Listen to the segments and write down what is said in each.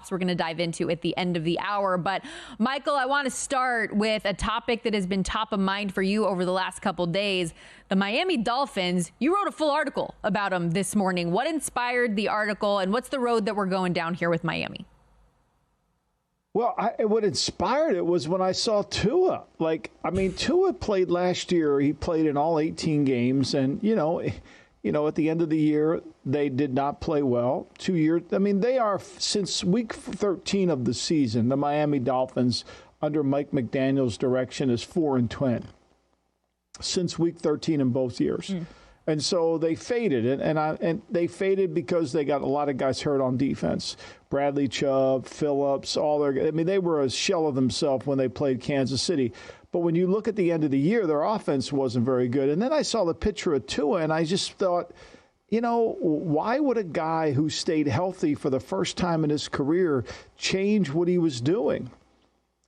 lots we're going to dive into at the end of the hour. But Michael, I want to start with a topic that has been top of mind for you over the last couple days. The Miami Dolphins. You wrote a full article about them this morning. What inspired the article, and what's the road that we're going down here with Miami? Well, what inspired it was when I saw Tua. Tua played last year. He played in all 18 games, and at the end of the year, they did not play well. 2 years. They are, since week 13 of the season, the Miami Dolphins under Mike McDaniel's direction is 4-10 since week 13 in both years. And so they faded, and they faded because they got a lot of guys hurt on defense. Bradley Chubb, Phillips, they were a shell of themselves when they played Kansas City. But when you look at the end of the year, their offense wasn't very good. And then I saw the picture of Tua, and I just thought, why would a guy who stayed healthy for the first time in his career change what he was doing?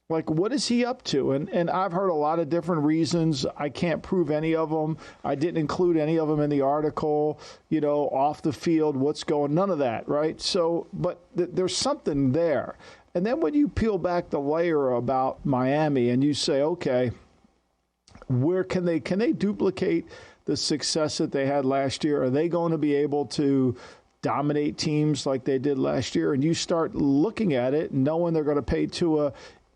What is he up to? And I've heard a lot of different reasons. I can't prove any of them. I didn't include any of them in the article, off the field, what's going, none of that, right? So, but there's something there. And then when you peel back the layer about Miami and you say, okay, where can they duplicate the success that they had last year? Are they going to be able to dominate teams like they did last year? And you start looking at it, knowing they're going to pay Tua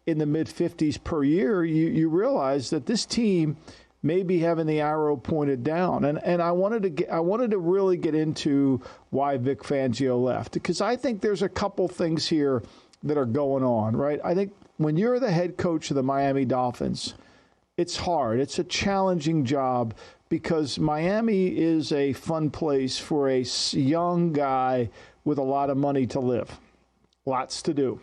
in the mid-50s per year, you realize that this team may be having the arrow pointed down. And I wanted to really get into why Vic Fangio left, because I think there's a couple things here that are going on, right? I think when you're the head coach of the Miami Dolphins, it's hard. It's a challenging job because Miami is a fun place for a young guy with a lot of money to live, lots to do.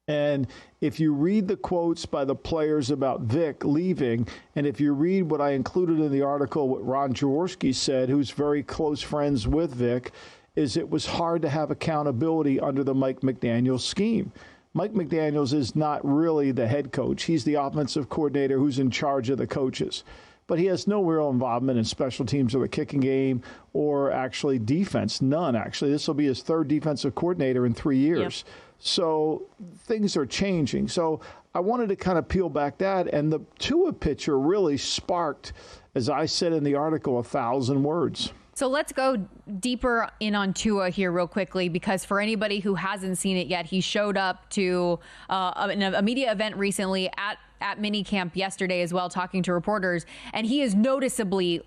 And if you read the quotes by the players about Vic leaving, and if you read what I included in the article, what Ron Jaworski said, who's very close friends with Vic, is it was hard to have accountability under the Mike McDaniels scheme. Mike McDaniels is not really the head coach. He's the offensive coordinator who's in charge of the coaches. But he has no real involvement in special teams or the kicking game or actually defense. None, actually. This will be his third defensive coordinator in 3 years. Yep. So things are changing. So I wanted to kind of peel back that. And the Tua picture really sparked, as I said in the article, 1,000 words. So let's go deeper in on Tua here real quickly, because for anybody who hasn't seen it yet, he showed up to a media event recently at minicamp yesterday as well, talking to reporters. And he is noticeably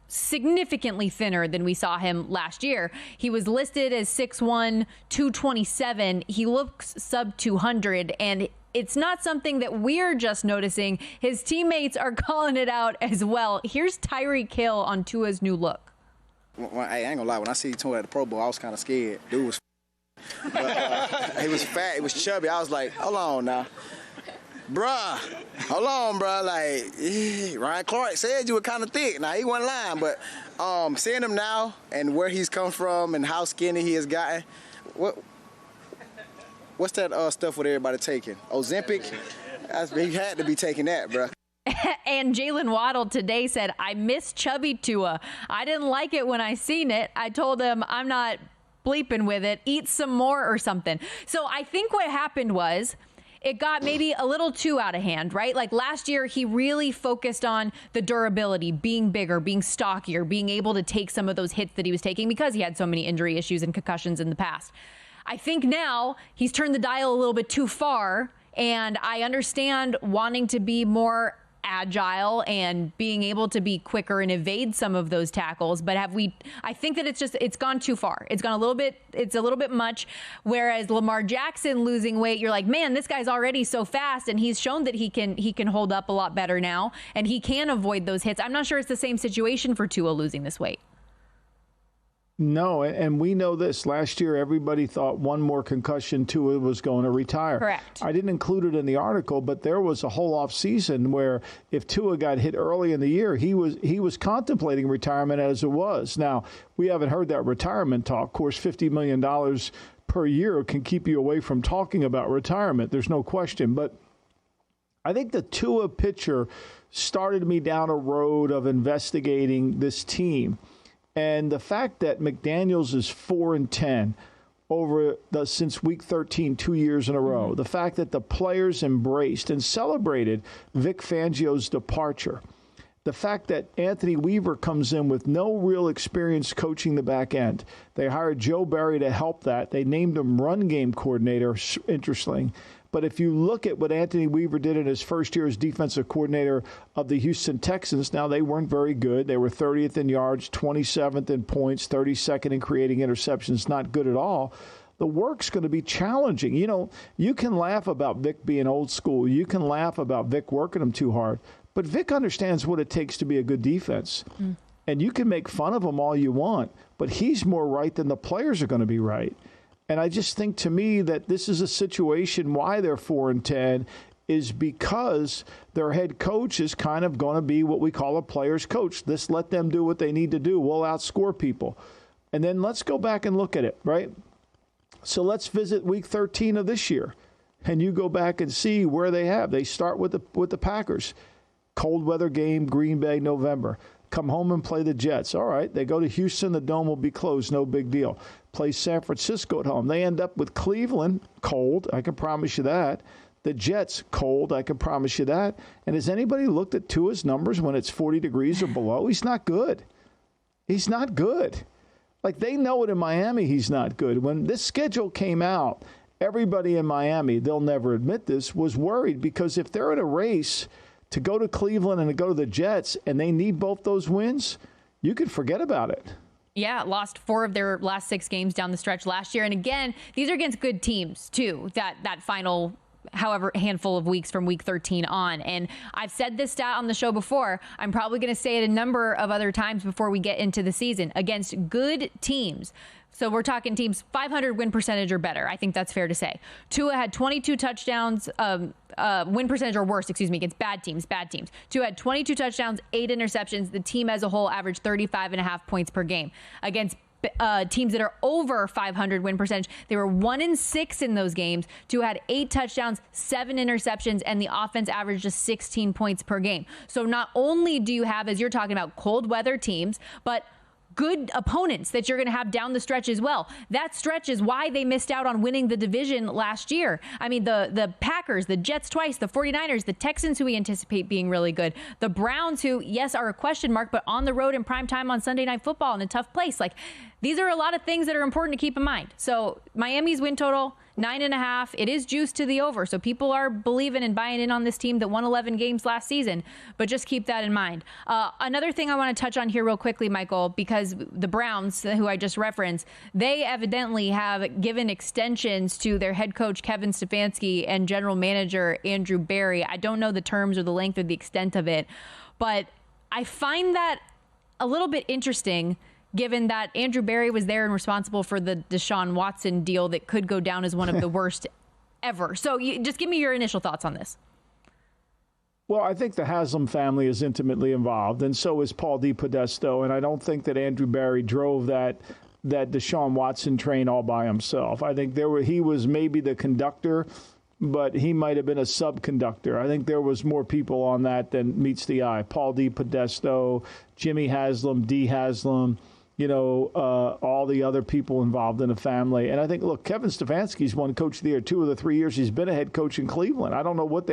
significantly thinner than we saw him last year. He was listed as 6'1", 227. He looks sub 200, and it's not something that we're just noticing. His teammates are calling it out as well. Here's Tyreek Hill on Tua's new look. I ain't gonna lie, when I see Tua at the Pro Bowl, I was kind of scared. Dude was but, he was fat, he was chubby. I was like, hold on now. Bruh, hold on, bruh. Ryan Clark said you were kind of thick. Now, he wasn't lying, but seeing him now and where he's come from and how skinny he has gotten, what's that stuff with everybody taking? Ozempic? He had to be taking that, bruh. And Jalen Waddle today said, I miss chubby Tua. I didn't like it when I seen it. I told him I'm not bleeping with it. Eat some more or something. So I think what happened was, it got maybe a little too out of hand, right? Like last year, he really focused on the durability, being bigger, being stockier, being able to take some of those hits that he was taking because he had so many injury issues and concussions in the past. I think now he's turned the dial a little bit too far, and I understand wanting to be more agile and being able to be quicker and evade some of those tackles. But I think that it's gone too far. It's a little bit much. Whereas Lamar Jackson losing weight, you're like, man, this guy's already so fast, and he's shown that he can hold up a lot better now, and he can avoid those hits. I'm not sure it's the same situation for Tua losing this weight. No, and we know this. Last year, everybody thought one more concussion, Tua was going to retire. Correct. I didn't include it in the article, but there was a whole off season where if Tua got hit early in the year, he was contemplating retirement as it was. Now, we haven't heard that retirement talk. Of course, $50 million per year can keep you away from talking about retirement. There's no question. But I think the Tua picture started me down a road of investigating this team. And the fact that McDaniels is 4-10, since week 13, 2 years in a row. Mm-hmm. The fact that the players embraced and celebrated Vic Fangio's departure. The fact that Anthony Weaver comes in with no real experience coaching the back end. They hired Joe Barry to help that. They named him run game coordinator, interesting. But if you look at what Anthony Weaver did in his first year as defensive coordinator of the Houston Texans, now they weren't very good. They were 30th in yards, 27th in points, 32nd in creating interceptions, not good at all. The work's going to be challenging. You know, you can laugh about Vic being old school. You can laugh about Vic working him too hard. But Vic understands what it takes to be a good defense. Mm. And you can make fun of him all you want, but he's more right than the players are going to be right. And I just think, to me, that this is a situation why they're 4-10 is because their head coach is kind of going to be what we call a player's coach. Just let them do what they need to do. We'll outscore people. And then let's go back and look at it, right? So let's visit week 13 of this year. And you go back and see where they have. They start with the Packers. Cold weather game, Green Bay, November. Come home and play the Jets. All right, they go to Houston. The Dome will be closed. No big deal. Play San Francisco at home. They end up with Cleveland, cold. I can promise you that. The Jets, cold. I can promise you that. And has anybody looked at Tua's numbers when it's 40 degrees or below? He's not good. He's not good. Like, they know it in Miami he's not good. When this schedule came out, everybody in Miami, they'll never admit this, was worried because if they're in a race to go to Cleveland and to go to the Jets, and they need both those wins, you can forget about it. Yeah, lost 4 of their last 6 games down the stretch last year. And again, these are against good teams, too, that final however handful of weeks from week 13 on. And I've said this stat on the show before. I'm probably going to say it a number of other times before we get into the season. Against good teams, so we're talking teams 500 win percentage or better. I think that's fair to say. Tua had 22 touchdowns, win percentage or worse, against bad teams. Tua had 22 touchdowns, 8 interceptions. The team as a whole averaged 35.5 points per game. Against teams that are over 500 win percentage, they were 1-6 in those games. Tua had 8 touchdowns, 7 interceptions, and the offense averaged just 16 points per game. So not only do you have, as you're talking about, cold weather teams, but good opponents that you're going to have down the stretch as well. That stretch is why they missed out on winning the division last year. I mean, the Packers, the Jets twice, the 49ers, the Texans, who we anticipate being really good, the Browns, who, yes, are a question mark, but on the road in prime time on Sunday Night Football in a tough place. Like, these are a lot of things that are important to keep in mind. So Miami's win total, 9.5. It is juiced to the over. So people are believing and buying in on this team that won 11 games last season. But just keep that in mind. Another thing I want to touch on here real quickly, Michael, because the Browns, who I just referenced, they evidently have given extensions to their head coach, Kevin Stefanski, and general manager, Andrew Berry. I don't know the terms or the length or the extent of it, but I find that a little bit interesting, given that Andrew Berry was there and responsible for the Deshaun Watson deal that could go down as one of the worst ever. So just give me your initial thoughts on this. Well, I think the Haslam family is intimately involved, and so is Paul DePodesta, and I don't think that Andrew Berry drove that Deshaun Watson train all by himself. I think he was maybe the conductor, but he might have been a subconductor. I think there was more people on that than meets the eye. Paul DePodesta, Jimmy Haslam, D. Haslam, all the other people involved in the family. And I think, look, Kevin Stefanski's won Coach of the Year 2 of the 3 years he's been a head coach in Cleveland. I don't know what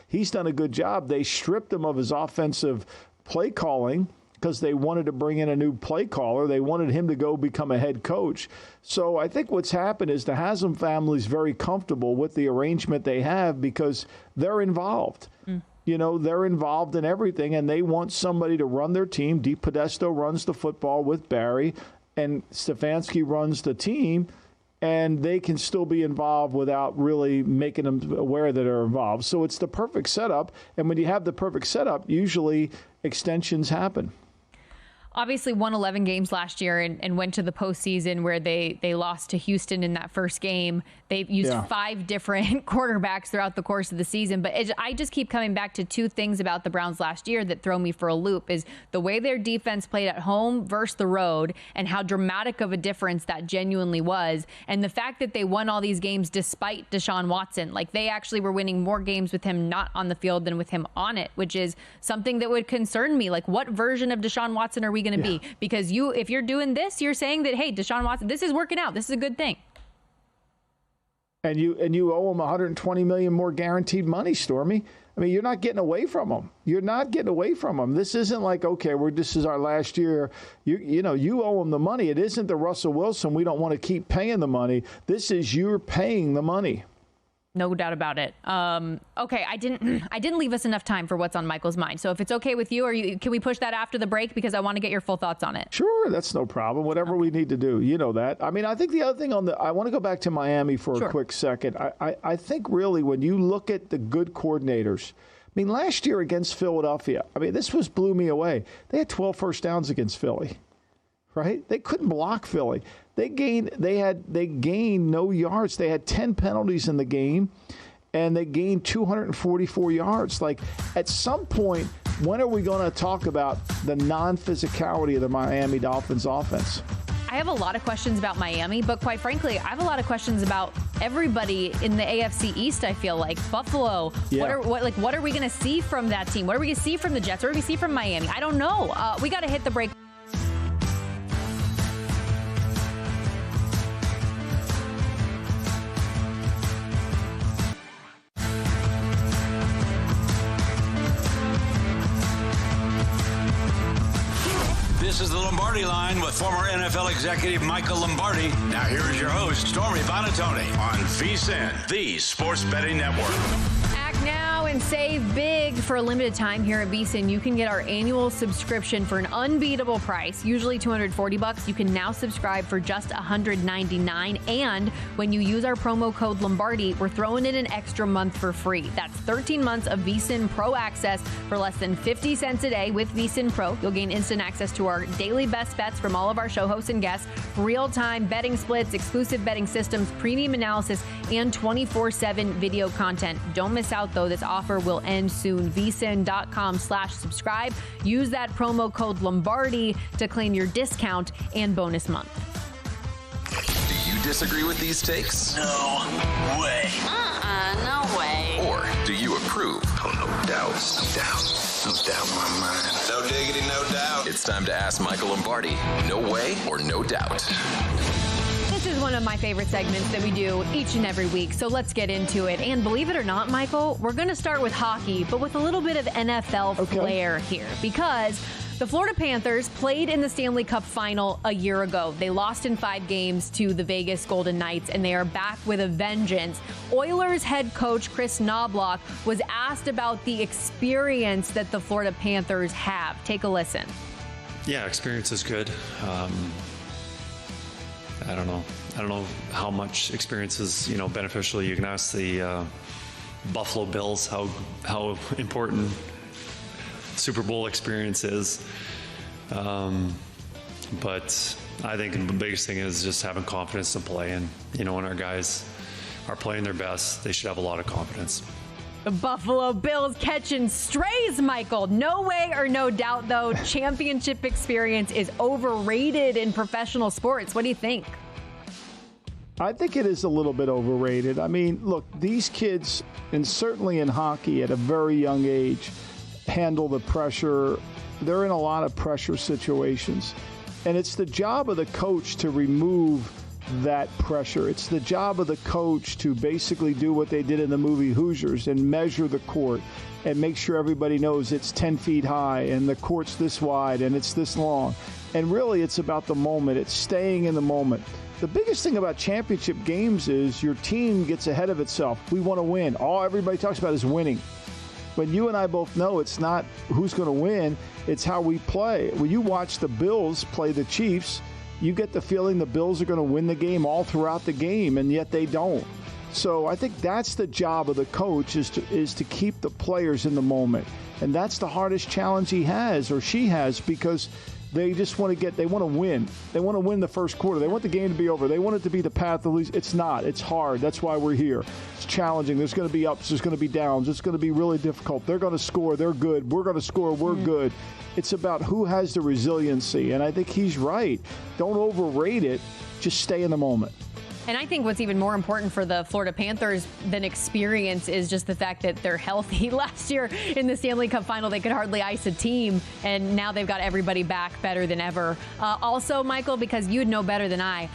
he's done a good job. They stripped him of his offensive play calling because they wanted to bring in a new play caller. They wanted him to go become a head coach. So I think what's happened is the Haslam family is very comfortable with the arrangement they have because they're involved. They're involved in everything, and they want somebody to run their team. DePodesta runs the football with Barry, and Stefanski runs the team, and they can still be involved without really making them aware that they're involved. So it's the perfect setup, and when you have the perfect setup, usually extensions happen. Obviously won 11 games last year and went to the postseason where they lost to Houston in that first game. They've used 5 different quarterbacks throughout the course of the season. But I just keep coming back to 2 things about the Browns last year that throw me for a loop is the way their defense played at home versus the road and how dramatic of a difference that genuinely was. And the fact that they won all these games despite Deshaun Watson. Like, they actually were winning more games with him not on the field than with him on it, which is something that would concern me. Like, what version of Deshaun Watson are we going to be? Because if you're doing this, you're saying that, hey, Deshaun Watson, this is working out. This is a good thing. And you owe them $120 million more guaranteed money, Stormy. I mean, you're not getting away from them. You're not getting away from them. This isn't like, okay, this is our last year. You owe them the money. It isn't the Russell Wilson. We don't want to keep paying the money. This is you're paying the money. No doubt about it. Okay, I didn't leave us enough time for what's on Michael's mind. So if it's okay with you, can we push that after the break? Because I want to get your full thoughts on it. Sure, that's no problem. Whatever we need to do. You know that. I mean, I think the other thing I want to go back to Miami for a quick second. I think really when you look at the good coordinators, I mean, last year against Philadelphia, I mean, this blew me away. They had 12 first downs against Philly, right? They couldn't block Philly. They gained no yards. They had 10 penalties in the game, and they gained 244 yards. Like, at some point, when are we going to talk about the non-physicality of the Miami Dolphins offense? I have a lot of questions about Miami, but quite frankly, I have a lot of questions about everybody in the AFC East. I feel like Buffalo. Yeah. What are we going to see from that team? What are we going to see from the Jets? What are we going to see from Miami? I don't know. We got to hit the break. This is the Lombardi Line with former NFL executive Michael Lombardi. Now here is your host, Stormy Buonantony, on VSiN, the Sports Betting Network. Act now and save big. For a limited time here at VSiN, you can get our annual subscription for an unbeatable price, usually $240. You can now subscribe for just $199. And when you use our promo code Lombardi, we're throwing in an extra month for free. That's 13 months of VSiN Pro access for less than 50 cents a day. With VSiN Pro, you'll gain instant access to our daily best bets from all of our show hosts and guests, real-time betting splits, exclusive betting systems, premium analysis, and 24/7 video content. Don't miss out, though. This offer will end soon. VSiN.com/subscribe. Use that promo code Lombardi to claim your discount and bonus month. Do you disagree with these takes? No way. No way. Or do you approve? Oh, no doubt. No doubt in my mind. No diggity, no doubt. It's time to ask Michael Lombardi. No way or no doubt. This is one of my favorite segments that we do each and every week, so let's get into it. And believe it or not, Michael, we're going to start with hockey, but with a little bit of NFL flair here, because the Florida Panthers played in the Stanley Cup final a year ago. They lost in 5 games to the Vegas Golden Knights, and they are back with a vengeance. Oilers head coach Chris Knobloch was asked about the experience that the Florida Panthers have. Take a listen. Yeah, experience is good. I don't know how much experience is, beneficial. You can ask the Buffalo Bills how important Super Bowl experience is. But I think the biggest thing is just having confidence to play. And, when our guys are playing their best, they should have a lot of confidence. The Buffalo Bills catching strays, Michael. No way or no doubt, though, championship experience is overrated in professional sports. What do you think? I think it is a little bit overrated. I mean, look, these kids, and certainly in hockey at a very young age, handle the pressure. They're in a lot of pressure situations. And it's the job of the coach to remove that pressure. It's the job of the coach to basically do what they did in the movie Hoosiers and measure the court and make sure everybody knows it's 10 feet high and the court's this wide and it's this long. And really, it's about the moment. It's staying in the moment. The biggest thing about championship games is your team gets ahead of itself. We want to win. All everybody talks about is winning. But you and I both know it's not who's going to win. It's how we play. When you watch the Bills play the Chiefs, you get the feeling the Bills are going to win the game all throughout the game, and yet they don't. So I think that's the job of the coach is to keep the players in the moment. And that's the hardest challenge he has or she has, because they just want to they want to win. They want to win the first quarter. They want the game to be over. They want it to be the path of least. It's not. It's hard. That's why we're here. It's challenging. There's going to be ups. There's going to be downs. It's going to be really difficult. They're going to score. They're good. We're going to score. We're good. It's about who has the resiliency. And I think he's right. Don't overrate it. Just stay in the moment. And I think what's even more important for the Florida Panthers than experience is just the fact that they're healthy. Last year in the Stanley Cup final, they could hardly ice a team, and now they've got everybody back better than ever. Also, Michael, because you'd know better than I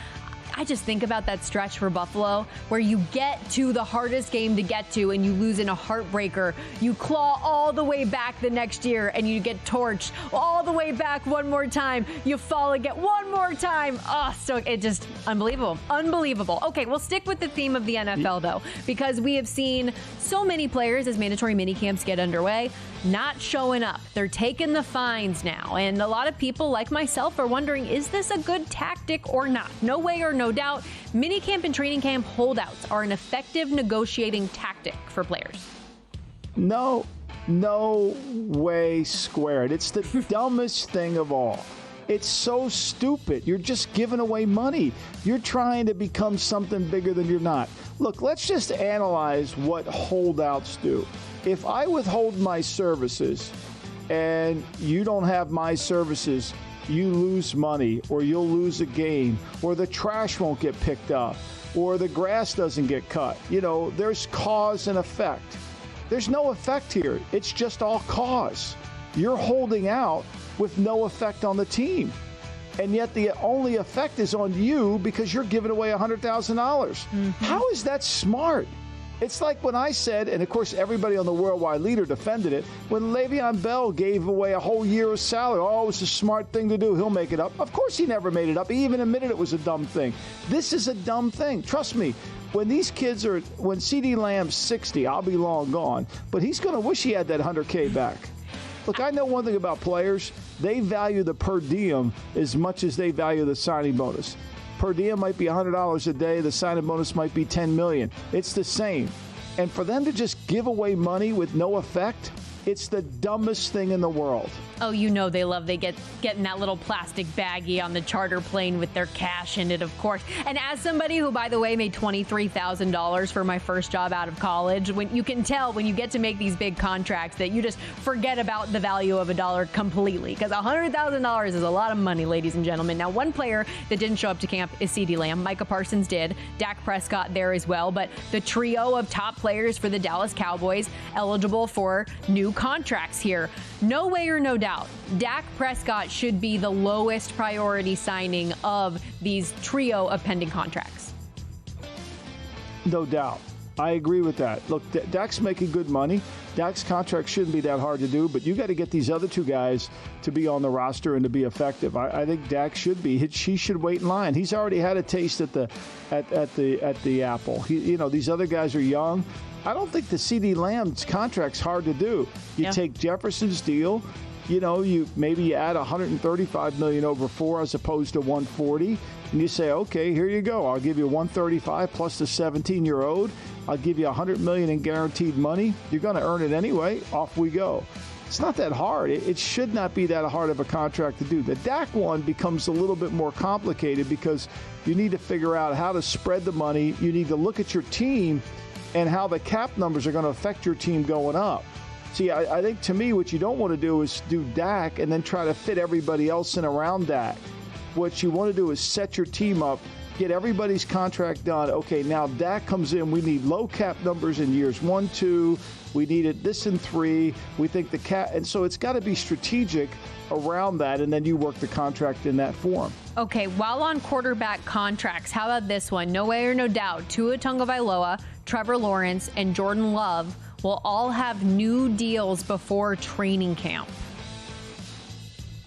I just think about that stretch for Buffalo where you get to the hardest game to get to and you lose in a heartbreaker. You claw all the way back the next year and you get torched all the way back one more time. You fall again one more time. Oh, so it just unbelievable. Unbelievable. Okay, we'll stick with the theme of the NFL, though, because we have seen so many players as mandatory minicamps get underway not showing up. They're taking the fines now. And a lot of people like myself are wondering, is this a good tactic or not? No way or no doubt, minicamp and training camp holdouts are an effective negotiating tactic for players. No way squared. It's the dumbest thing of all. It's so stupid. You're just giving away money. You're trying to become something bigger than you're not. Look, let's just analyze what holdouts do. If I withhold my services and you don't have my services, you lose money, or you'll lose a game, or the trash won't get picked up, or the grass doesn't get cut. You know, there's cause and effect. There's no effect here. It's just all cause. You're holding out with no effect on the team. And yet the only effect is on you because you're giving away $100,000. Mm-hmm. How is that smart? It's like when I said, and of course everybody on the Worldwide Leader defended it, when Le'Veon Bell gave away a whole year of salary. Oh, it was a smart thing to do. He'll make it up. Of course he never made it up. He even admitted it was a dumb thing. This is a dumb thing. Trust me. When these kids are, when CeeDee Lamb's 60, I'll be long gone. But he's going to wish he had that $100K back. Look, I know one thing about players. They value the per diem as much as they value the signing bonus. Per diem might be $100 a day. The signing bonus might be $10 million. It's the same. And for them to just give away money with no effect, it's the dumbest thing in the world. Oh, you know they love getting that little plastic baggie on the charter plane with their cash in it, of course. And as somebody who, by the way, made $23,000 for my first job out of college, when you can tell when you get to make these big contracts that you just forget about the value of a dollar completely, because $100,000 is a lot of money, ladies and gentlemen. Now, one player that didn't show up to camp is CeeDee Lamb. Micah Parsons did. Dak Prescott there as well. But the trio of top players for the Dallas Cowboys eligible for new contracts here. No way or no doubt, Dak Prescott should be the lowest priority signing of these trio of pending contracts. No doubt. I agree with that. Look, Dak's making good money. Dak's contract shouldn't be that hard to do, but you got to get these other two guys to be on the roster and to be effective. I think Dak should be. He should wait in line. He's already had a taste at the apple. These other guys are young. I don't think the CeeDee Lamb's contract's hard to do. You take Jefferson's deal. You add $135 million over 4 as opposed to $140, and you say, okay, here you go. I'll give you $135 plus the 17 you're owed. I'll give you $100 million in guaranteed money. You're going to earn it anyway. Off we go. It's not that hard. It should not be that hard of a contract to do. The Dak one becomes a little bit more complicated because you need to figure out how to spread the money. You need to look at your team and how the cap numbers are going to affect your team going up. See, I think to me what you don't want to do is do Dak and then try to fit everybody else in around Dak. What you want to do is set your team up, get everybody's contract done. Okay, now Dak comes in. We need low cap numbers in years 1, 2. We needed this in 3. We think the cap, and so it's got to be strategic around that, and then you work the contract in that form. Okay, while on quarterback contracts, how about this one? No way or no doubt, Tua Tagovailoa, Trevor Lawrence, and Jordan Love will all have new deals before training camp.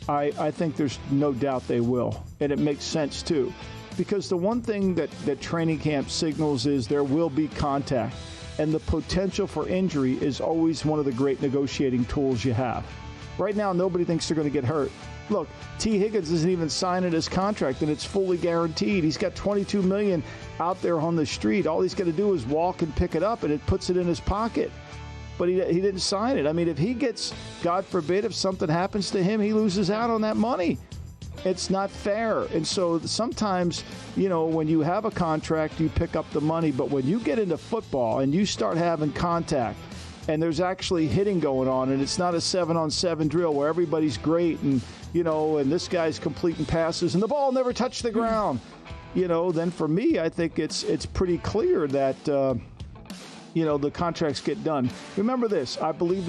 I think there's no doubt they will, and it makes sense too, because the one thing that training camp signals is there will be contact, and the potential for injury is always one of the great negotiating tools you have. Right now, nobody thinks they're going to get hurt. Look, T. Higgins isn't even signing his contract, and it's fully guaranteed. He's got $22 million out there on the street. All he's got to do is walk and pick it up, and it puts it in his pocket. But he didn't sign it. I mean, if he gets, God forbid, if something happens to him, he loses out on that money. It's not fair. And so sometimes, when you have a contract, you pick up the money. But when you get into football and you start having contact, and there's actually hitting going on, and it's not a 7-on-7 drill where everybody's great and this guy's completing passes and the ball never touched the ground, then for me, I think it's pretty clear that, the contracts get done. Remember this, I believe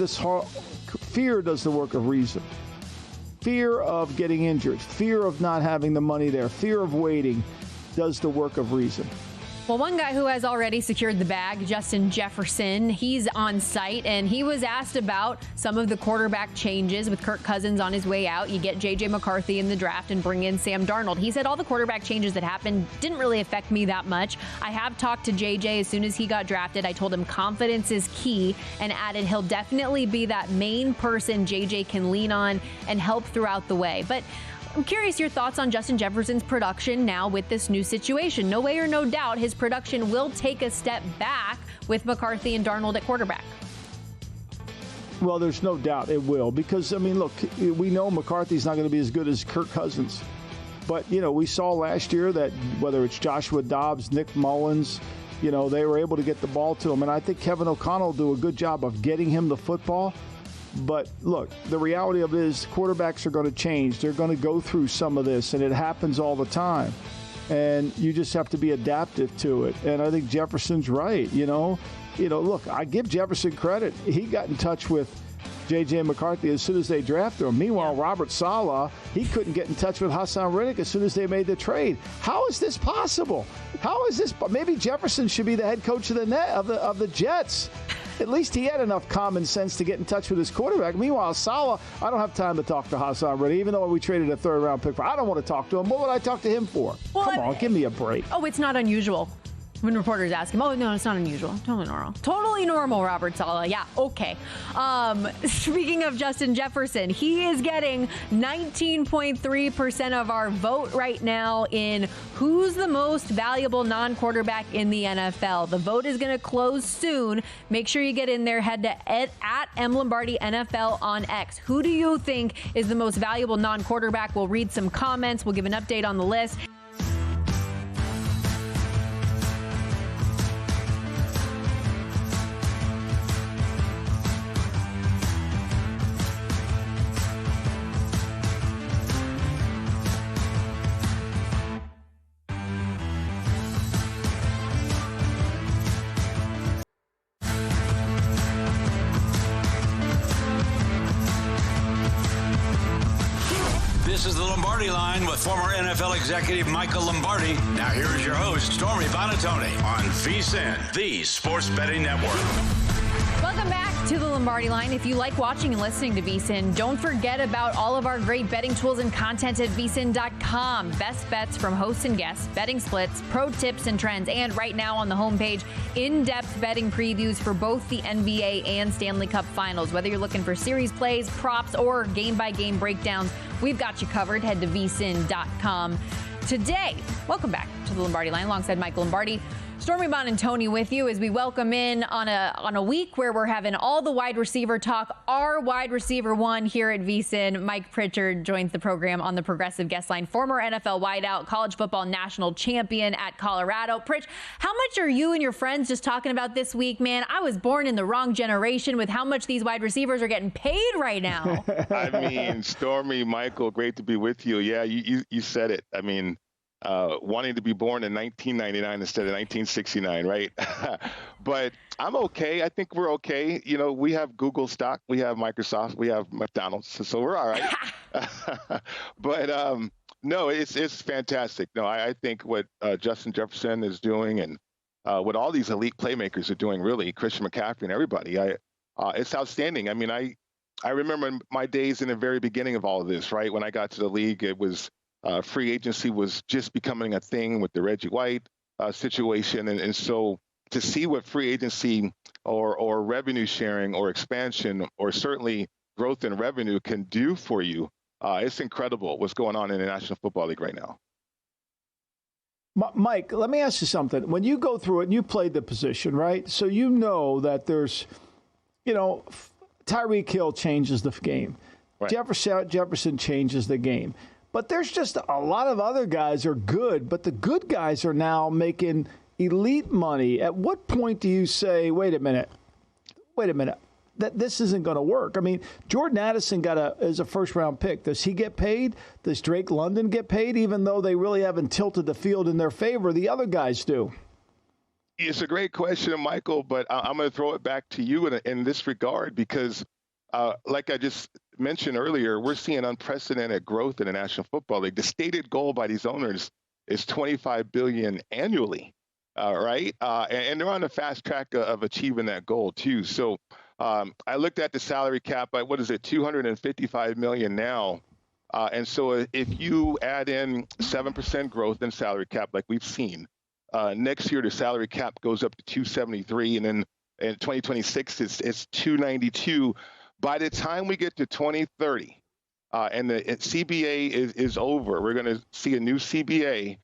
fear does the work of reason. Fear of getting injured, fear of not having the money there, fear of waiting. does the work of reason. Well, one guy who has already secured the bag, Justin Jefferson, he's on site, and he was asked about some of the quarterback changes with Kirk Cousins on his way out. You get J.J. McCarthy in the draft and bring in Sam Darnold. He said all the quarterback changes that happened didn't really affect me that much. I have talked to J.J. as soon as he got drafted. I told him confidence is key and added he'll definitely be that main person J.J. can lean on and help throughout the way. But I'm curious your thoughts on Justin Jefferson's production now with this new situation. No way or no doubt his production will take a step back with McCarthy and Darnold at quarterback. Well, there's no doubt it will because, I mean, look, we know McCarthy's not going to be as good as Kirk Cousins. But, we saw last year that whether it's Joshua Dobbs, Nick Mullins, they were able to get the ball to him. And I think Kevin O'Connell will do a good job of getting him the football. But look, the reality of it is quarterbacks are going to change. They're going to go through some of this, and it happens all the time. And you just have to be adaptive to it. And I think Jefferson's right. Look, I give Jefferson credit. He got in touch with J.J. McCarthy as soon as they drafted him. Meanwhile, Robert Saleh, he couldn't get in touch with Hassan Reddick as soon as they made the trade. How is this possible? How is this? Maybe Jefferson should be the head coach of the Jets. At least he had enough common sense to get in touch with his quarterback. Meanwhile, Saleh, I don't have time to talk to Hassan Reddick, even though we traded a third-round pick for. I don't want to talk to him. What would I talk to him for? Well, come on, give me a break. Oh, it's not unusual. When reporters ask him, oh, no, it's not unusual. Totally normal. Totally normal, Robert Saleh. Yeah, okay. Speaking of Justin Jefferson, he is getting 19.3% of our vote right now in who's the most valuable non-quarterback in the NFL. The vote is going to close soon. Make sure you get in there. Head to at M. Lombardi NFL on X. Who do you think is the most valuable non-quarterback? We'll read some comments. We'll give an update on the list. This is the Lombardi Line with former NFL executive Michael Lombardi. Now here is your host, Stormy Bonatoni, on VSiN, the Sports Betting Network. Welcome back to the Lombardi Line. If you like watching and listening to VSiN, don't forget about all of our great betting tools and content at VSiN.com. Best bets from hosts and guests, betting splits, pro tips and trends, and right now on the homepage, in-depth betting previews for both the NBA and Stanley Cup Finals. Whether you're looking for series plays, props, or game-by-game breakdowns, we've got you covered. Head to VSiN.com today. Welcome back to the Lombardi Line alongside Michael Lombardi. Stormy Bonatoni with you as we welcome in on a week where we're having all the wide receiver talk. Our wide receiver one here at VSiN, Mike Pritchard, joins the program on the Progressive Guest Line. Former NFL wideout, college football national champion at Colorado. Pritch, how much are you and your friends just talking about this week, man? I was born in the wrong generation with how much these wide receivers are getting paid right now. I mean, Stormy, Michael, great to be with you. Yeah, you said it. I mean, wanting to be born in 1999 instead of 1969, right? But I'm okay. I think we're okay. We have Google stock, we have Microsoft, we have McDonald's, so we're all right. But no, it's fantastic. No, I think what Justin Jefferson is doing and what all these elite playmakers are doing, really, Christian McCaffrey and everybody, it's outstanding. I mean, I remember my days in the very beginning of all of this, right? When I got to the league, it was free agency was just becoming a thing with the Reggie White situation. And so to see what free agency or revenue sharing or expansion or certainly growth in revenue can do for you, it's incredible what's going on in the National Football League right now. Mike, let me ask you something. When you go through it, and you played the position, right? So you know that there's, Tyreek Hill changes the game. Right. Jefferson changes the game. But there's just a lot of other guys are good, but the good guys are now making elite money. At what point do you say, wait a minute, that this isn't going to work? I mean, Jordan Addison is a first-round pick. Does he get paid? Does Drake London get paid, even though they really haven't tilted the field in their favor? The other guys do. It's a great question, Michael, but I'm going to throw it back to you in this regard because like I just mentioned earlier, we're seeing unprecedented growth in the National Football League. The stated goal by these owners is $25 billion annually, right? And they're on the fast track of achieving that goal too. So I looked at the salary cap. What is it? $255 million now. And so if you add in 7% growth in salary cap, like we've seen, next year the salary cap goes up to 273, and then in 2026 it's 292. By the time we get to 2030, and the CBA is over, we're going to see a new CBA.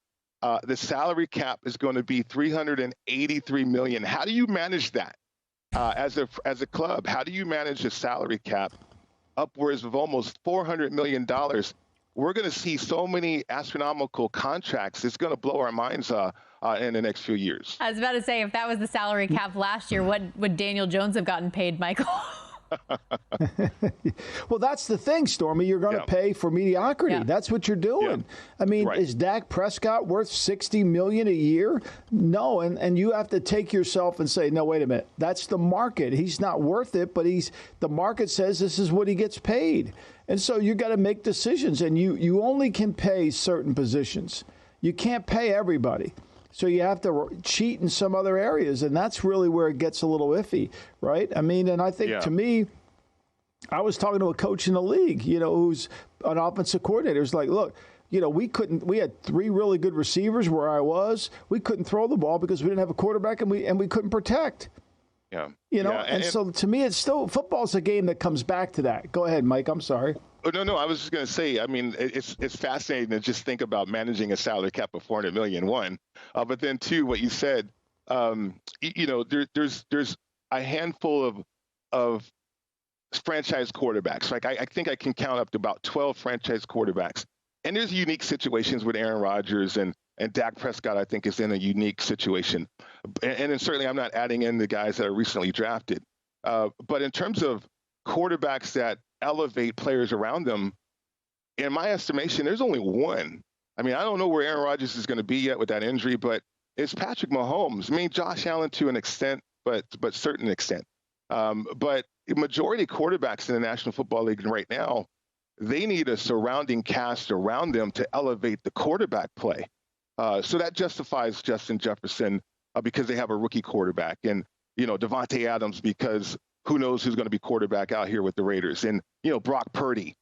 The salary cap is going to be $383 million. How do you manage that as a club? How do you manage a salary cap upwards of almost $400 million? We're going to see so many astronomical contracts. It's going to blow our minds in the next few years. I was about to say, if that was the salary cap last year, what would Daniel Jones have gotten paid, Michael? Well, that's the thing, Stormy. You're going to pay for mediocrity. Yeah. That's what you're doing. I mean, is Dak Prescott worth $60 million a year? No, and you have to take yourself and say, no, wait a minute. That's the market. He's not worth it, but the market says this is what he gets paid. And so you got to make decisions, and you only can pay certain positions. You can't pay everybody. So you have to cheat in some other areas, and that's really where it gets a little iffy, right? I mean, and I think to me, I was talking to a coach in the league, who's an offensive coordinator. It's like, look, we had 3 really good receivers where I was. We couldn't throw the ball because we didn't have a quarterback, and we couldn't protect. And so to me, it's still football's a game that comes back to that. Go ahead, Mike. I'm sorry. Oh, no. I was just going to say, I mean, it's fascinating to just think about managing a salary cap of $400 million, one. But then, two, what you said, there's a handful of franchise quarterbacks. Like I think I can count up to about 12 franchise quarterbacks. And there's unique situations with Aaron Rodgers and Dak Prescott, I think, is in a unique situation. And then certainly I'm not adding in the guys that are recently drafted. But in terms of quarterbacks that elevate players around them, in my estimation, there's only one. I mean, I don't know where Aaron Rodgers is going to be yet with that injury, but it's Patrick Mahomes. I mean, Josh Allen to an extent, but certain extent. But the majority of quarterbacks in the National Football League right now, they need a surrounding cast around them to elevate the quarterback play. So that justifies Justin Jefferson because they have a rookie quarterback, and Devontae Adams because who knows who's going to be quarterback out here with the Raiders, and Brock Purdy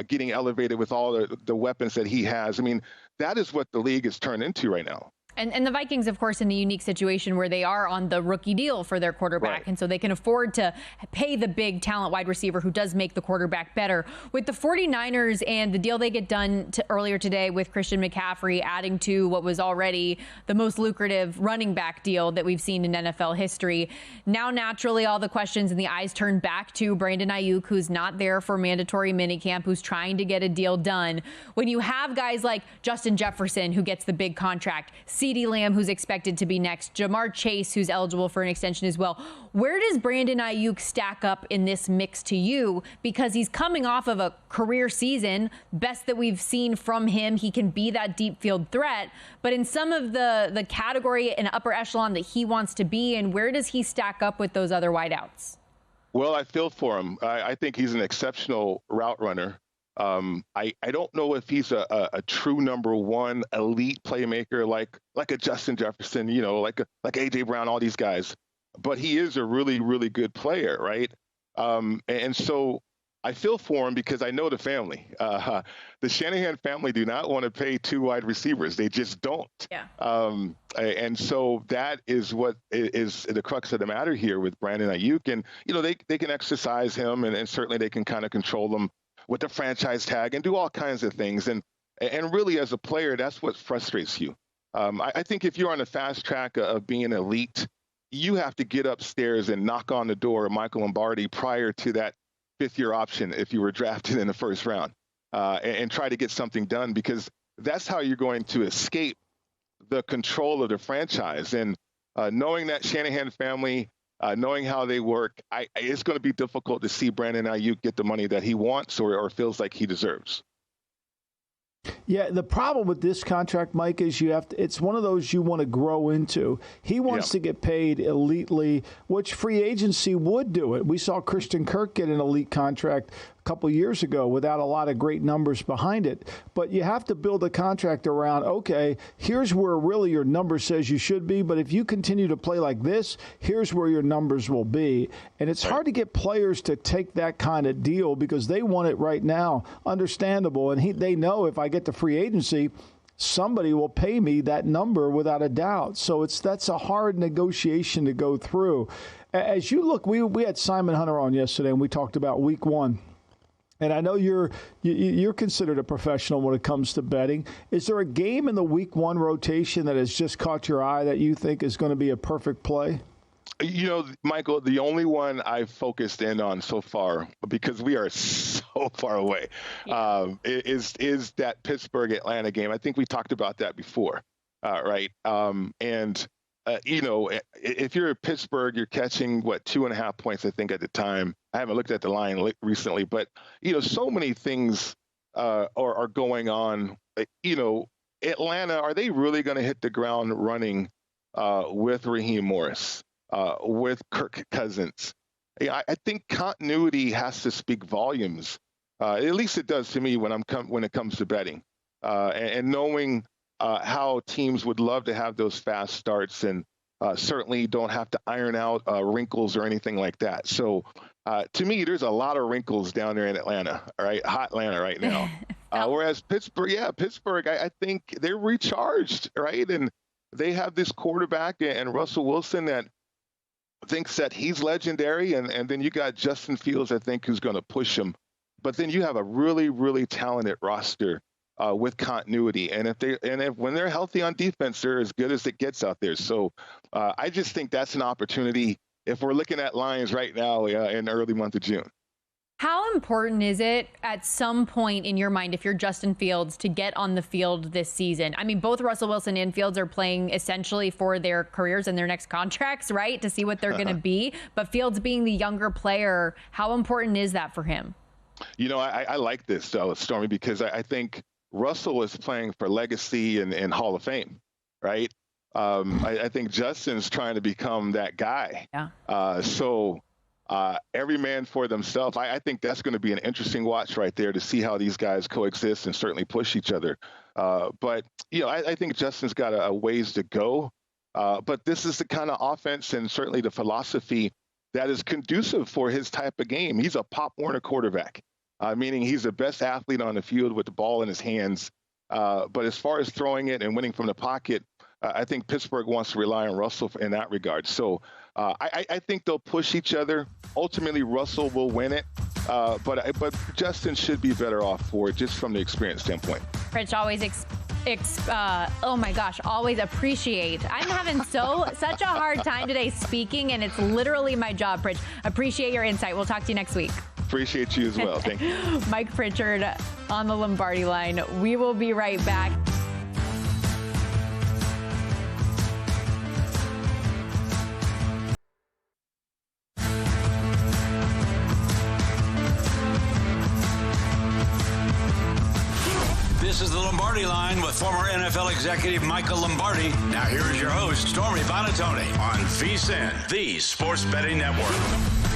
getting elevated with all the weapons that he has. I mean, that is what the league has turned into right now. And the Vikings, of course, in a unique situation where they are on the rookie deal for their quarterback. Right. And so they can afford to pay the big talent wide receiver who does make the quarterback better. With the 49ers and the deal they get done earlier today with Christian McCaffrey, adding to what was already the most lucrative running back deal that we've seen in NFL history. Now, naturally, all the questions and the eyes turn back to Brandon Ayuk, who's not there for mandatory minicamp, who's trying to get a deal done. When you have guys like Justin Jefferson, who gets the big contract, CeeDee Lamb, who's expected to be next, Jamar Chase, who's eligible for an extension as well. Where does Brandon Ayuk stack up in this mix to you? Because he's coming off of a career season, best that we've seen from him. He can be that deep field threat, but in some of the category and upper echelon that he wants to be in, where does he stack up with those other wideouts? Well, I feel for him. I think he's an exceptional route runner. I don't know if he's a true number one elite playmaker like a Justin Jefferson, like A.J. Brown, all these guys. But he is a really, really good player, right? And so I feel for him because I know the family. The Shanahan family do not want to pay 2 wide receivers. They just don't. Yeah. And so that is what is the crux of the matter here with Brandon Ayuk. And, they can exercise him and certainly they can kind of control him with the franchise tag and do all kinds of things. And really, as a player, that's what frustrates you. I think if you're on the fast track of being elite, you have to get upstairs and knock on the door of Michael Lombardi prior to that 5th-year option if you were drafted in the first round and try to get something done, because that's how you're going to escape the control of the franchise. And knowing that Shanahan family, knowing how they work, it's going to be difficult to see Brandon Ayuk get the money that he wants or feels like he deserves. Yeah, the problem with this contract, Mike, is it's one of those you want to grow into. He wants to get paid elitely, which free agency would do it. We saw Christian Kirk get an elite contract couple years ago without a lot of great numbers behind it. But you have to build a contract around, okay, here's where really your number says you should be, but if you continue to play like this, here's where your numbers will be. And it's hard to get players to take that kind of deal because they want it right now. Understandable. And they know if I get to free agency, somebody will pay me that number without a doubt. So that's a hard negotiation to go through. As you look, we had Simon Hunter on yesterday, and we talked about week 1. And I know you're considered a professional when it comes to betting. Is there a game in the week 1 rotation that has just caught your eye that you think is going to be a perfect play? You know, Michael, the only one I've focused in on so far, because we are so far away, is that Pittsburgh-Atlanta game. I think we talked about that before, right? You know, if you're at Pittsburgh, you're catching, 2.5 points, I think, at the time. I haven't looked at the line recently, but, you know, so many things are going on. You know, Atlanta, are they really going to hit the ground running with Raheem Morris? With Kirk Cousins? I think continuity has to speak volumes. At least it does to me when it comes to betting, and knowing how teams would love to have those fast starts and certainly don't have to iron out wrinkles or anything like that. So to me, there's a lot of wrinkles down there in Atlanta, right? Hot Atlanta right now. Whereas Pittsburgh, I think they're recharged, right? And they have this quarterback and Russell Wilson that thinks that he's legendary, and then you got Justin Fields, I think, who's going to push him. But then you have a really, really talented roster with continuity, and when they're healthy on defense, they're as good as it gets out there. So I just think that's an opportunity if we're looking at lines right now in the early month of June. How important is it at some point in your mind, if you're Justin Fields, to get on the field this season? I mean, both Russell Wilson and Fields are playing essentially for their careers and their next contracts, right? To see what they're going to be. But Fields being the younger player, how important is that for him? You know, I like this, Stormy, because I think Russell is playing for legacy and Hall of Fame, right? I think Justin's trying to become that guy. Yeah. Every man for themselves. I think that's going to be an interesting watch right there to see how these guys coexist and certainly push each other. But, you know, I think Justin's got a ways to go. But this is the kind of offense and certainly the philosophy that is conducive for his type of game. He's a Pop Warner quarterback, meaning he's the best athlete on the field with the ball in his hands. But as far as throwing it and winning from the pocket, I think Pittsburgh wants to rely on Russell in that regard. So I think they'll push each other. Ultimately, Russell will win it. But Justin should be better off for it just from the experience standpoint. Rich, always always appreciate. I'm having such a hard time today speaking, and it's literally my job, Rich. Appreciate your insight. We'll talk to you next week. Appreciate you as well. Thank you. Mike Pritchard on the Lombardi Line. We will be right back. This is the Lombardi Line with former NFL executive Michael Lombardi. Now here is your host, Stormy Buonantony, on VSiN, the Sports Betting Network.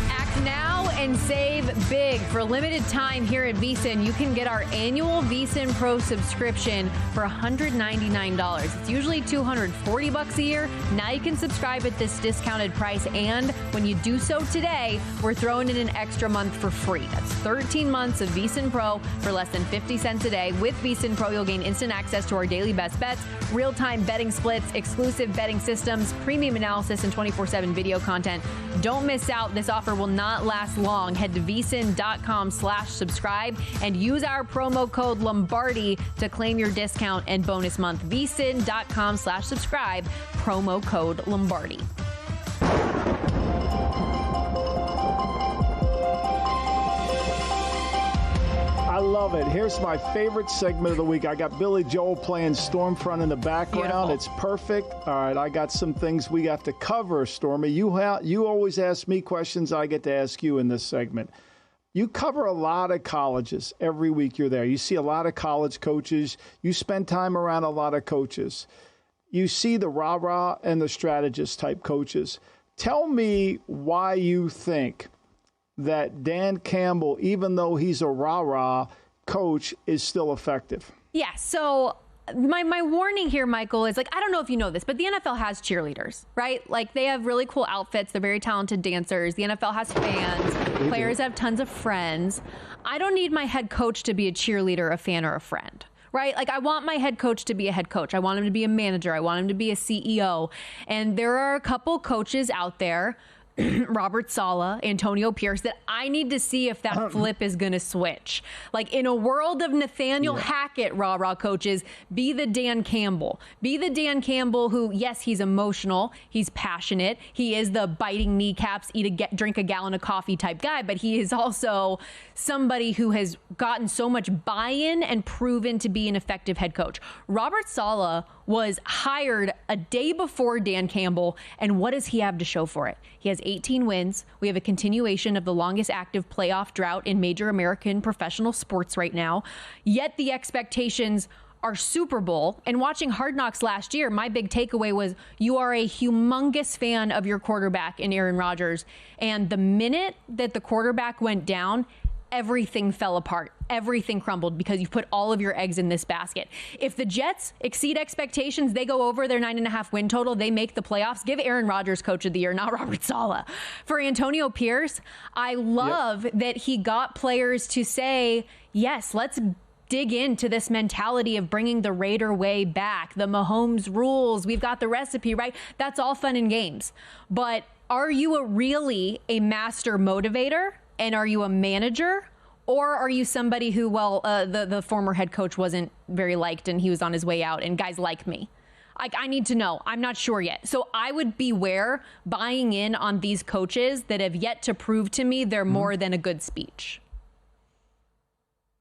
Act now and save big. For a limited time here at VSiN, you can get our annual VSiN Pro subscription for $199. It's usually $240 a year. Now you can subscribe at this discounted price, and when you do so today, we're throwing in an extra month for free. That's 13 months of VSiN Pro for less than 50 cents a day. With VSiN Pro, you'll gain instant access to our daily best bets, real-time betting splits, exclusive betting systems, premium analysis, and 24/7 video content. Don't miss out. This offer will not last long. Head to vsin.com/subscribe and use our promo code Lombardi to claim your discount and bonus month. vsin.com/subscribe, promo code Lombardi. I love it. Here's my favorite segment of the week. I got Billy Joel playing Stormfront in the background. Beautiful. It's perfect. All right, I got some things we have to cover, Stormy. You always ask me questions. I get to ask you in this segment. You cover a lot of colleges every week you're there. You see a lot of college coaches. You spend time around a lot of coaches. You see the rah-rah and the strategist type coaches. Tell me why you think that Dan Campbell, even though he's a rah-rah coach, is still effective? Yeah, so my warning here, Michael, is I don't know if you know this, but the NFL has cheerleaders, right? They have really cool outfits. They're very talented dancers. The NFL has fans. Players have tons of friends. I don't need my head coach to be a cheerleader, a fan, or a friend. Right? I want my head coach to be a head coach. I want him to be a manager. I want him to be a CEO. And there are a couple coaches out there, Robert Saleh, Antonio Pierce, that I need to see if that flip is going to switch. In a world of Nathaniel Hackett rah-rah coaches, be the Dan Campbell. Be the Dan Campbell who, yes, he's emotional. He's passionate. He is the biting kneecaps, drink a gallon of coffee type guy, but he is also somebody who has gotten so much buy-in and proven to be an effective head coach. Robert Saleh was hired a day before Dan Campbell, and what does he have to show for it? He has 18 wins. We have a continuation of the longest active playoff drought in major American professional sports right now. Yet the expectations are Super Bowl. And watching Hard Knocks last year, my big takeaway was you are a humongous fan of your quarterback in Aaron Rodgers. And the minute that the quarterback went down, everything fell apart. Everything crumbled because you've put all of your eggs in this basket. If the Jets exceed expectations, they go over their 9.5 win total, they make the playoffs, give Aaron Rodgers coach of the year, not Robert Saleh. For Antonio Pierce, I love that he got players to say, yes, let's dig into this mentality of bringing the Raider way back, the Mahomes rules. We've got the recipe, right? That's all fun and games. But are you really a master motivator? And are you a manager? Or are you somebody who, the former head coach wasn't very liked and he was on his way out and guys like me? I need to know. I'm not sure yet. So I would beware buying in on these coaches that have yet to prove to me they're more than a good speech.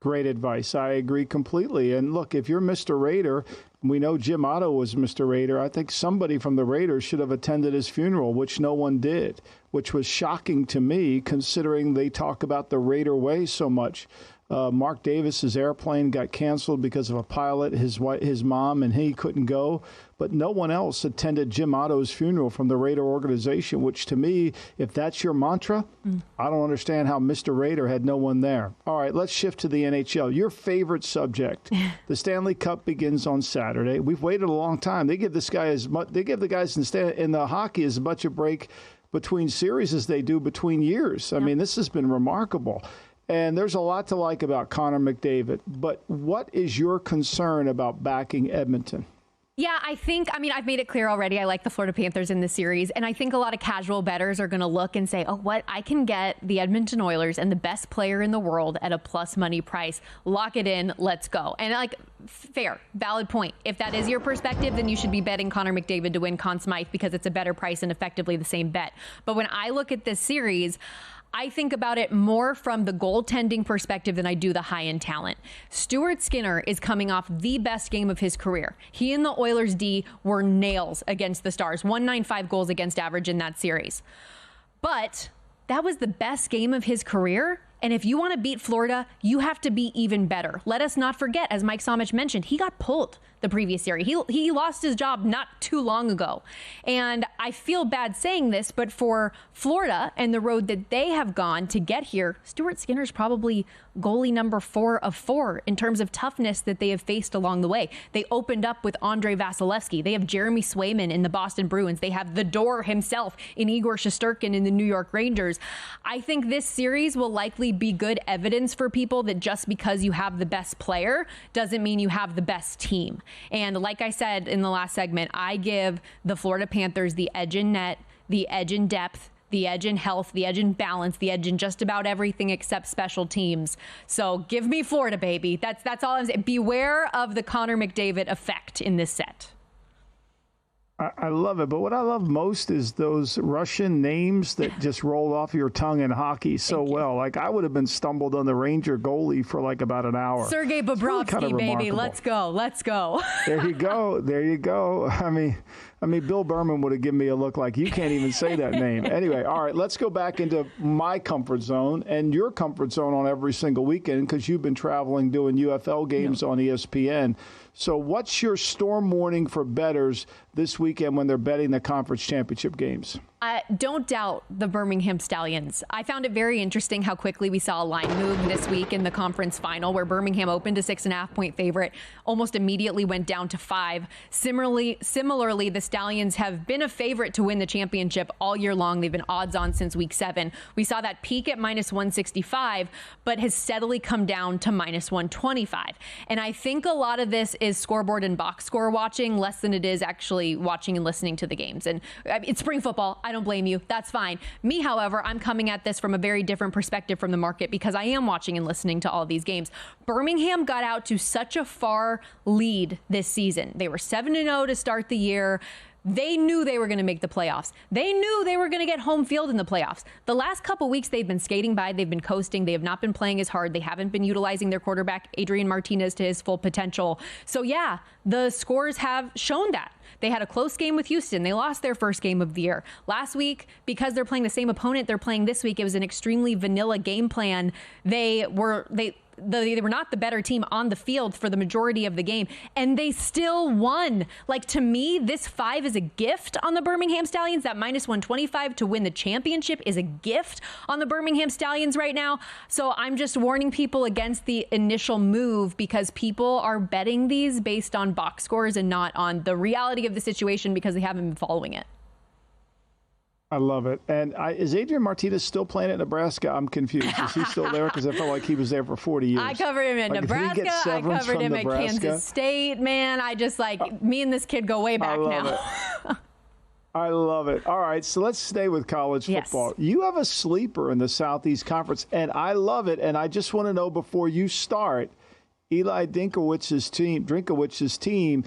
Great advice. I agree completely. And look, if you're Mr. Raider, we know Jim Otto was Mr. Raider. I think somebody from the Raiders should have attended his funeral, which no one did, which was shocking to me considering they talk about the Raider way so much. Mark Davis's airplane got canceled because of a pilot, his mom, and he couldn't go. But no one else attended Jim Otto's funeral from the Raider organization, which to me, if that's your mantra, I don't understand how Mr. Raider had no one there. All right, let's shift to the NHL. Your favorite subject. The Stanley Cup begins on Saturday. We've waited a long time. They give the guys in the hockey as much a break between series as they do between years. I mean, this has been remarkable. And there's a lot to like about Connor McDavid. But what is your concern about backing Edmonton? Yeah, I've made it clear already. I like the Florida Panthers in this series. And I think a lot of casual bettors are going to look and say, I can get the Edmonton Oilers and the best player in the world at a plus money price. Lock it in. Let's go. And fair, valid point. If that is your perspective, then you should be betting Connor McDavid to win Conn Smythe because it's a better price and effectively the same bet. But when I look at this series, I think about it more from the goaltending perspective than I do the high-end talent. Stuart Skinner is coming off the best game of his career. He and the Oilers D were nails against the Stars, 195 goals against average in that series. But that was the best game of his career. And if you want to beat Florida, you have to be even better. Let us not forget, as Mike Somich mentioned, he got pulled the previous series. He lost his job not too long ago. And I feel bad saying this, but for Florida and the road that they have gone to get here, Stuart Skinner's probably goalie number 4 of 4 in terms of toughness that they have faced along the way. They opened up with Andrei Vasilevsky. They have Jeremy Swayman in the Boston Bruins. They have the Door himself in Igor Shesterkin in the New York Rangers. I think this series will likely be good evidence for people that just because you have the best player doesn't mean you have the best team. And like I said in the last segment, I give the Florida Panthers the edge in net, the edge in depth, the edge in health, the edge in balance, the edge in just about everything except special teams. So give me Florida, baby. That's all I'm saying. Beware of the Connor McDavid effect in this set. I love it, but what I love most is those Russian names that just roll off your tongue in hockey so well. Like I would have been stumbled on the Ranger goalie for about an hour. Sergei Bobrovsky, really baby, let's go. There you go. I mean, Bill Berman would have given me a look like you can't even say that name. Anyway, all right, let's go back into my comfort zone and your comfort zone on every single weekend because you've been traveling doing UFL games on ESPN. So what's your storm warning for bettors this weekend when they're betting the conference championship games? Don't doubt the Birmingham Stallions. I found it very interesting how quickly we saw a line move this week in the conference final, where Birmingham opened a 6.5-point favorite, almost immediately went down to 5. Similarly, the Stallions have been a favorite to win the championship all year long. They've been odds on since week 7. We saw that peak at minus 165, but has steadily come down to minus 125. And I think a lot of this is scoreboard and box score watching, less than it is actually watching and listening to the games. And it's spring football. I don't blame you. That's fine. Me, however, I'm coming at this from a very different perspective from the market because I am watching and listening to all these games. Birmingham got out to such a far lead this season. They were 7-0 to start the year. They knew they were going to make the playoffs. They knew they were going to get home field in the playoffs. The last couple weeks, they've been skating by. They've been coasting. They have not been playing as hard. They haven't been utilizing their quarterback, Adrian Martinez, to his full potential. So, yeah, the scores have shown that. They had a close game with Houston. They lost their first game of the year. Last week, because they're playing the same opponent they're playing this week, it was an extremely vanilla game plan. They were not the better team on the field for the majority of the game, and they still won. Like, to me, this 5 is a gift on the Birmingham Stallions. That minus 125 to win the championship is a gift on the Birmingham Stallions right now. So I'm just warning people against the initial move because people are betting these based on box scores and not on the reality of the situation because they haven't been following it. I love it. And is Adrian Martinez still playing at Nebraska? I'm confused. Is he still there? Because I felt like he was there for 40 years. I covered him at Nebraska. I covered him at Kansas State, man. I just me and this kid go way back now. I love it. All right, so let's stay with college football. Yes. You have a sleeper in the Southeast Conference, and I love it. And I just want to know before you start, Eli Drinkowitz's team,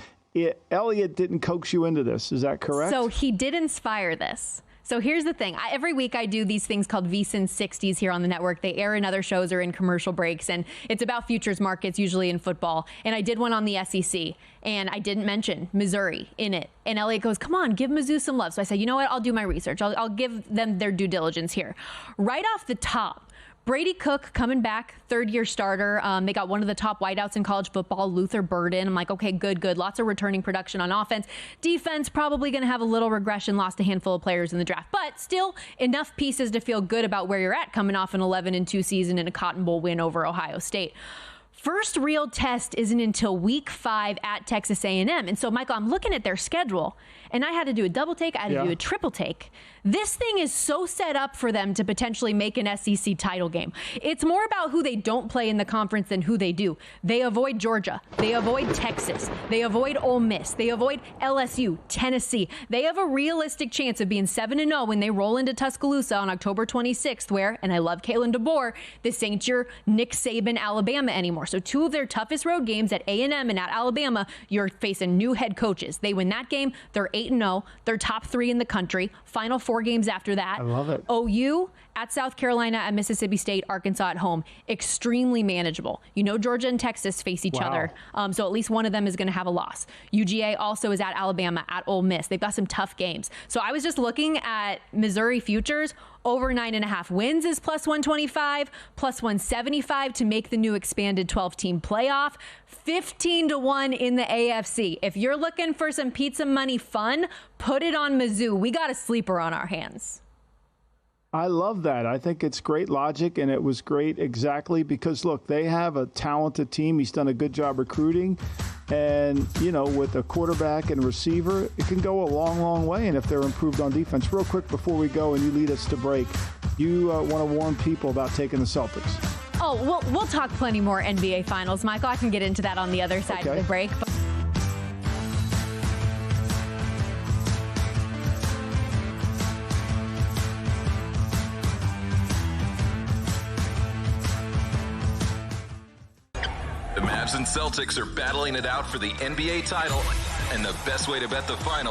Elliott didn't coax you into this. Is that correct? So he did inspire this. So here's the thing. Every week I do these things called VSiN 60s here on the network. They air in other shows or in commercial breaks, and it's about futures markets, usually in football. And I did one on the SEC, and I didn't mention Missouri in it. And Elliot goes, come on, give Mizzou some love. So I said, you know what? I'll do my research. I'll give them their due diligence here. Right off the top, Brady Cook coming back, third-year starter. They got one of the top wideouts in college football, Luther Burden. I'm like, okay, good. Lots of returning production on offense. Defense, probably going to have a little regression, lost a handful of players in the draft. But still enough pieces to feel good about where you're at coming off an 11-2 season and a Cotton Bowl win over Ohio State. First real test isn't until week 5 at Texas A&M. And so, Michael, I'm looking at their schedule, and I had to do a double take. I had to do a triple take. This thing is so set up for them to potentially make an SEC title game. It's more about who they don't play in the conference than who they do. They avoid Georgia. They avoid Texas. They avoid Ole Miss. They avoid LSU, Tennessee. They have a realistic chance of being 7-0 when they roll into Tuscaloosa on October 26th, where, and I love Kalen DeBoer, this ain't your Nick Saban Alabama anymore. So 2 of their toughest road games at A&M and at Alabama, you're facing new head coaches. They win that game, they're 8-0. They're top 3 in the country. Final 4 games after that. I love it. OU at South Carolina, at Mississippi State, Arkansas at home. Extremely manageable. You know, Georgia and Texas face each other. So at least one of them is going to have a loss. UGA also is at Alabama, at Ole Miss. They've got some tough games. So I was just looking at Missouri futures. Over 9.5 wins is plus 125, plus 175 to make the new expanded 12-team playoff. 15-1 in the AFC. If you're looking for some pizza money fun, put it on Mizzou. We got a sleeper on our hands. I love that. I think it's great logic, and it was great exactly because, look, they have a talented team. He's done a good job recruiting. And, you know, with a quarterback and receiver, it can go a long, long way. And if they're improved on defense. Real quick before we go and you lead us to break, you want to warn people about taking the Celtics. Oh, we'll talk plenty more NBA Finals, Michael. I can get into that on the other side of the break. But The Mavs and Celtics are battling it out for the NBA title, and the best way to bet the final